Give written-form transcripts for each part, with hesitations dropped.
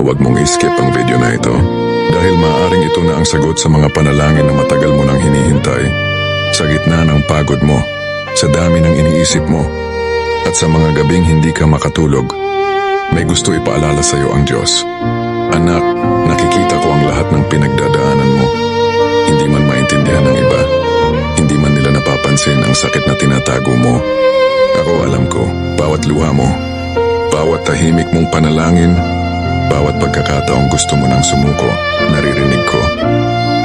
Huwag mong i-skip ang video na ito dahil maaaring ito na ang sagot sa mga panalangin na matagal mo nang hinihintay. Sa gitna ng pagod mo, sa dami ng iniisip mo, at sa mga gabing hindi ka makatulog, may gusto ipaalala sa iyo ang Diyos. Anak, nakikita ko ang lahat ng pinagdadaanan mo. Hindi man maintindihan ng iba, hindi man nila napapansin ang sakit na tinatago mo. Ako alam ko, bawat luha mo, bawat tahimik mong panalangin, bawat pagkakataong gusto mo nang sumuko, naririnig ko.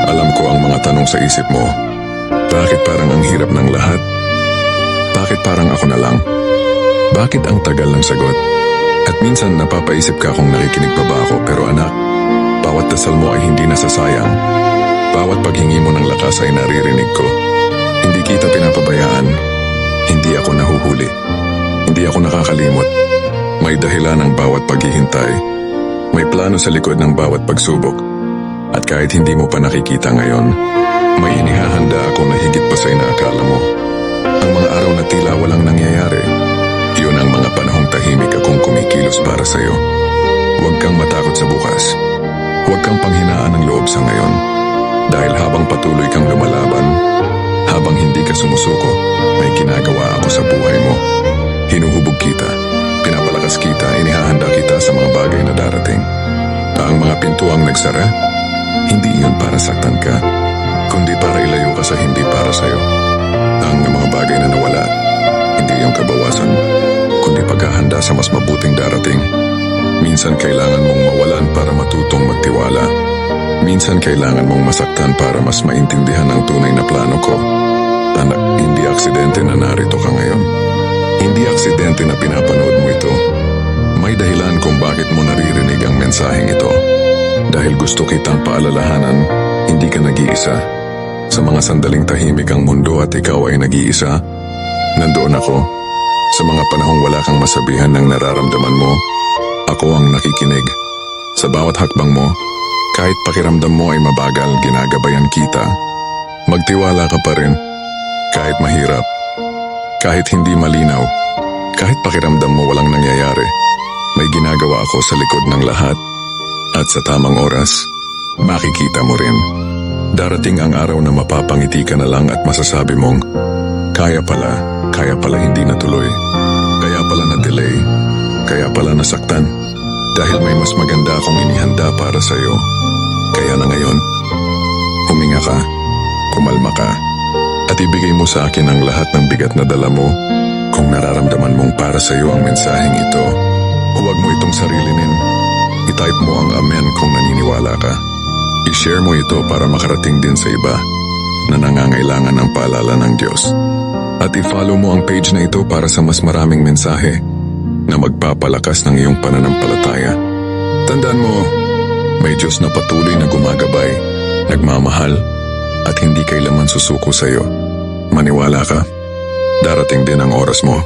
Alam ko ang mga tanong sa isip mo. Bakit parang ang hirap ng lahat? Bakit parang ako na lang? Bakit ang tagal ng sagot? At minsan napapaisip ka kung nakikinig pa ba ako, pero anak, bawat dasal mo ay hindi nasasayang. Bawat paghingi mo ng lakas ay naririnig ko. Hindi kita pinapabayaan. Hindi ako nahuhuli. Hindi ako nakakalimot. May dahilan ang bawat paghihintay. May plano sa likod ng bawat pagsubok. At kahit hindi mo pa nakikita ngayon, may inihahanda ako na higit pa sa inaakala mo. Ang mga araw na tila walang nangyayari, iyon ang mga panahong tahimik akong kumikilos para sa iyo. Huwag kang matakot sa bukas. Huwag kang panghinaan ng loob sa ngayon. Dahil habang patuloy kang lumalaban, habang hindi ka sumusuko, may ginagawa ako sa buhay mo. Hinuhubog kita, pinapalakas kita, inihahanda kita sa mga bagay na darating. Ang mga pintuang nagsara, hindi iyon para saktan ka, kundi para ilayo ka sa hindi para sa iyo. Ang mga bagay na nawala, hindi yung kabawasan, kundi paghahanda sa mas mabuting darating. Minsan kailangan mong mawalan para matutong magtiwala. Minsan kailangan mong masaktan para mas maintindihan ang tunay na plano ko. Anak, hindi aksidente na narito ka ngayon. Hindi aksidente na pinapanood mo ito. May dahilan kung bakit mo naririnig ang mensaheng ito. Dahil gusto kitang paalalahanan, hindi ka nag-iisa. Sa mga sandaling tahimik ang mundo at ikaw ay nag-iisa, nandoon ako. Sa mga panahong wala kang masabihan ng nararamdaman mo, ako ang nakikinig. Sa bawat hakbang mo, kahit pakiramdam mo ay mabagal, ginagabayan kita. Magtiwala ka pa rin, kahit mahirap, kahit hindi malinaw, kahit pakiramdam mo walang nangyayari. May ginagawa ako sa likod ng lahat, at sa tamang oras, makikita mo rin. Darating ang araw na mapapangiti ka na lang at masasabi mong, kaya pala hindi natuloy, kaya pala na-delay, kaya pala nasaktan, dahil may mas maganda akong inihanda para sa iyo. Kaya na ngayon, huminga ka, kumalma ka, at ibigay mo sa akin ang lahat ng bigat na dala mo. Kung nararamdaman mong para sa iyo ang mensaheng ito, huwag mo itong sarilinin. I-type mo ang amen kung naniniwala ka. I-share mo ito para makarating din sa iba na nangangailangan ng paalala ng Diyos. At i-follow mo ang page na ito para sa mas maraming mensahe na magpapalakas ng iyong pananampalataya. Tandaan mo, may Diyos na patuloy na gumagabay, nagmamahal, at hindi kailanman susuko sa iyo. Maniwala ka, darating din ang oras mo.